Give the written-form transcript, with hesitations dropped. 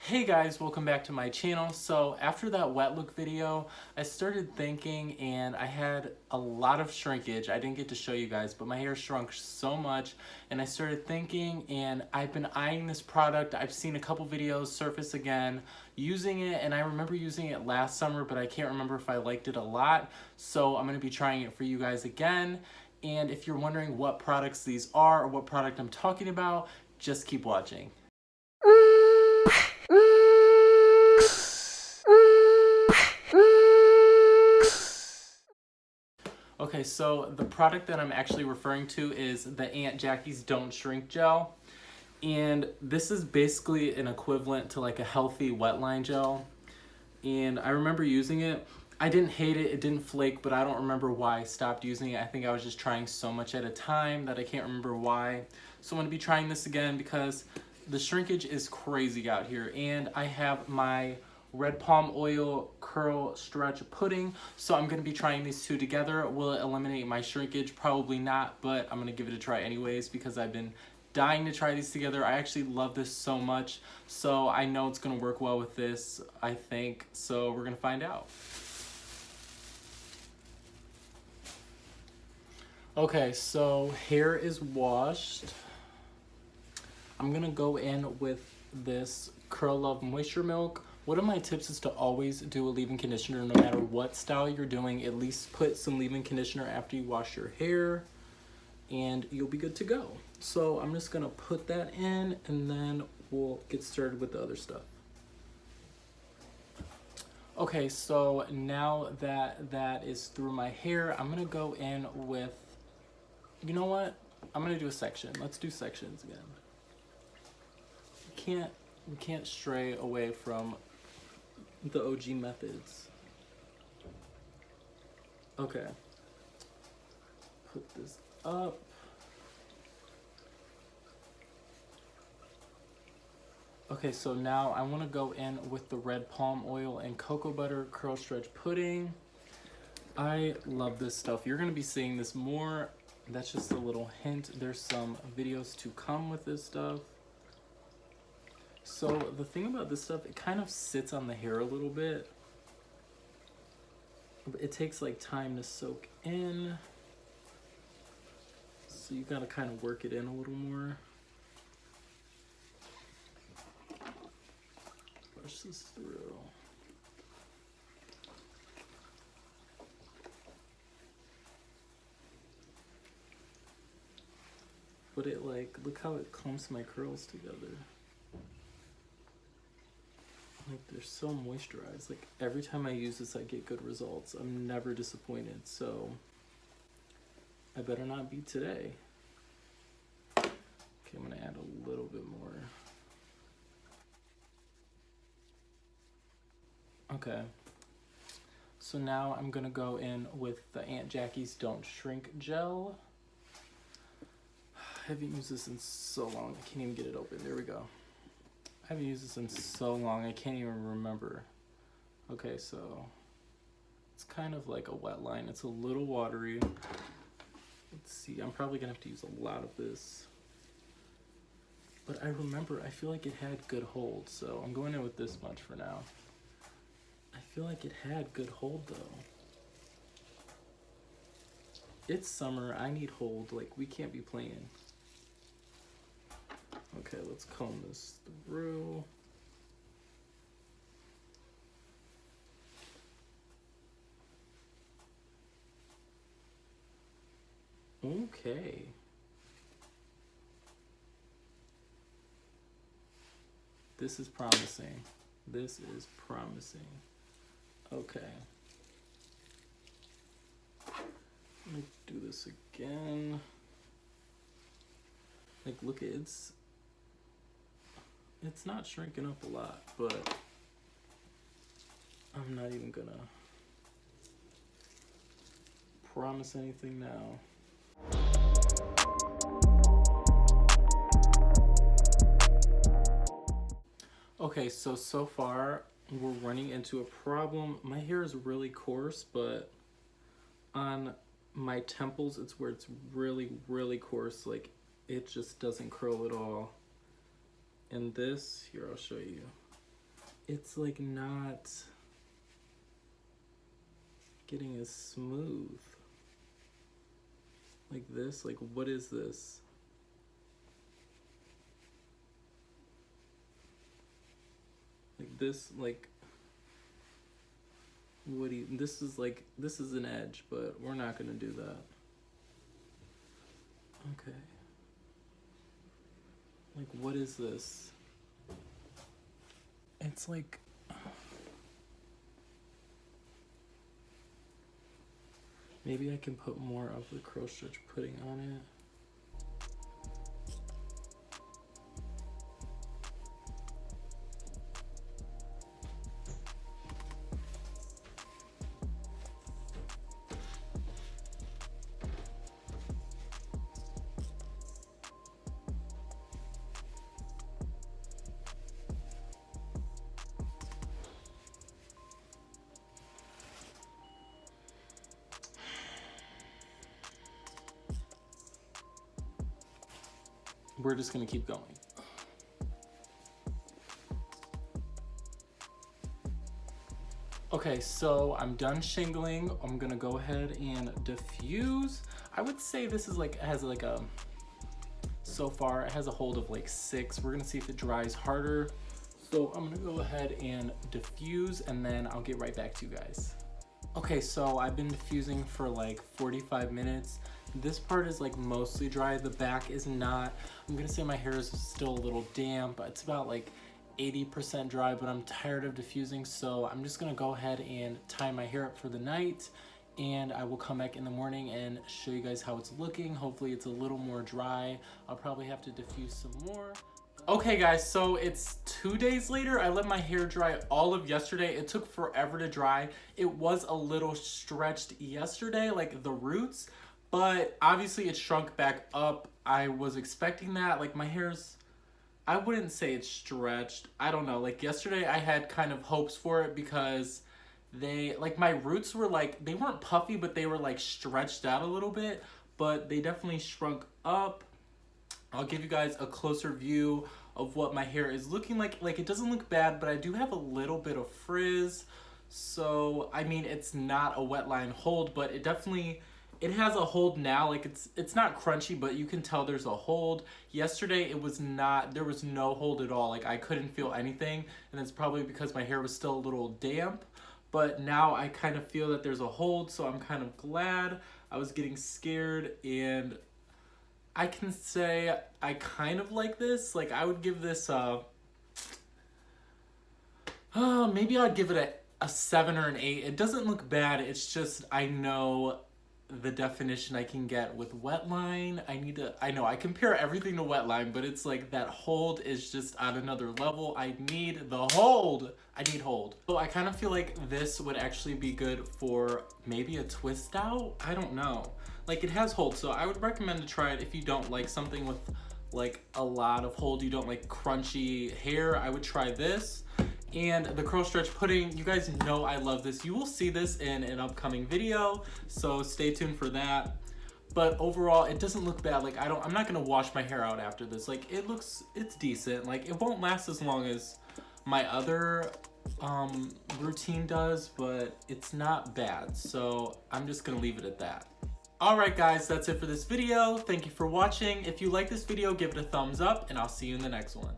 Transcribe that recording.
Hey guys, welcome back to my channel. So after that wet look video, I started thinking and I had a lot of shrinkage. I didn't get to show you guys, but my hair shrunk so much and I started thinking and I've been eyeing this product. I've seen a couple videos surface again using it and I remember using it last summer, but I can't remember if I liked it a lot. So I'm going to be trying it for you guys again. And if you're wondering what products these are or what product I'm talking about, just keep watching. Okay, so the product that I'm actually referring to is the Aunt Jackie's Don't Shrink Gel. And this is basically an equivalent to like a healthy wetline gel. And I remember using it. I didn't hate it, it didn't flake, but I don't remember why I stopped using it. I think I was just trying so much at a time that I can't remember why. So I'm gonna be trying this again because the shrinkage is crazy out here. And I have my red palm oil curl stretch pudding, so I'm going to be trying these two together. Will it eliminate my shrinkage? Probably not, but I'm going to give it a try anyways because I've been dying to try these together. I actually love this so much, so I know it's going to work well with this, I think. So we're going to find out. Okay, so hair is washed. I'm going to go in with this Curl Love Moisture Milk. One of my tips is to always do a leave-in conditioner no matter what style you're doing. At least put some leave-in conditioner after you wash your hair and you'll be good to go. So I'm just gonna put that in and then we'll get started with the other stuff. Okay, so now that that is through my hair, I'm gonna go in with, you know what? I'm gonna do a section. Let's do sections again. We can't stray away from the OG methods. Okay. Put this up. Okay, so now I want to go in with the red palm oil and cocoa butter curl stretch pudding. I love this stuff. You're going to be seeing this more. That's just a little hint. There's some videos to come with this stuff. So the thing about this stuff, it kind of sits on the hair a little bit. It takes like time to soak in. So you gotta kind of work it in a little more. Brush this through. But it like, look how it clumps my curls together. Like they're so moisturized. Like every time I use this I get good results. I'm never disappointed, so I better not be today. Okay, I'm gonna add a little bit more. Okay, so now I'm gonna go in with the Aunt Jackie's Don't Shrink Gel. I haven't used this in so long, I can't even get it open. There we go. I haven't used this in so long, I can't even remember. Okay, so it's kind of like a wet line. It's a little watery. Let's see, I'm probably gonna have to use a lot of this. But I remember, I feel like it had good hold, so I'm going in with this much for now. I feel like it had good hold though. It's summer, I need hold, like we can't be playing. Okay, let's comb this through. Okay. This is promising. This is promising. Okay. Let me do this again. Like, look, it's not shrinking up a lot, but I'm not even gonna promise anything now. Okay, so far we're running into a problem. My hair is really coarse, but on my temples, it's where it's really, really coarse. Like, it just doesn't curl at all. And this, here, I'll show you. it's like not getting as smooth. Like this, like what is this? Like this, like what do you, this is like, this is an edge, but we're not gonna do that. Okay. Like what is this? It's like, maybe I can put more of the Curl Stretch pudding on it. We're just gonna keep going. Okay, so I'm done shingling. I'm gonna go ahead and diffuse. I would say this is like, has like a, so far it has a hold of like 6. We're gonna see if it dries harder. So I'm gonna go ahead and diffuse and then I'll get right back to you guys. Okay, so I've been diffusing for like 45 minutes. This part is like mostly dry. The back is not. I'm gonna say my hair is still a little damp. It's about like 80% dry, but I'm tired of diffusing. So I'm just gonna go ahead and tie my hair up for the night and I will come back in the morning and show you guys how it's looking. Hopefully it's a little more dry. I'll probably have to diffuse some more. Okay guys, so it's 2 days later. I let my hair dry all of yesterday. It took forever to dry. It was a little stretched yesterday, like the roots, but obviously it shrunk back up. I was expecting that. Like my hair's, I wouldn't say it's stretched. I don't know. Like yesterday I had kind of hopes for it because they, like my roots were like, they weren't puffy, but they were like stretched out a little bit, but they definitely shrunk up. I'll give you guys a closer view of what my hair is looking like. Like it doesn't look bad, but I do have a little bit of frizz. So, I mean, it's not a wet line hold, but it definitely, it has a hold now. Like it's not crunchy, but you can tell there's a hold. Yesterday, it was not, there was no hold at all. Like I couldn't feel anything. And it's probably because my hair was still a little damp. But now I kind of feel that there's a hold, so I'm kind of glad. I was getting scared and I can say I kind of like this. Like I would give this maybe I'd give it a 7 or an 8. It doesn't look bad. It's just I know the definition I can get with wet line. I know I compare everything to wet line, but it's like that hold is just on another level. I need the hold. I need hold. So I kind of feel like this would actually be good for maybe a twist out. I don't know. Like it has hold, so I would recommend to try it if you don't like something with like a lot of hold. You don't like crunchy hair. I would try this. And the Curl Stretch pudding, you guys know I love this. You will see this in an upcoming video, so stay tuned for that. But overall, it doesn't look bad. Like I'm not gonna wash my hair out after this. Like it's decent. Like it won't last as long as my other routine does, but it's not bad. So I'm just gonna leave it at that. Alright guys, that's it for this video. Thank you for watching. If you like this video, give it a thumbs up and I'll see you in the next one.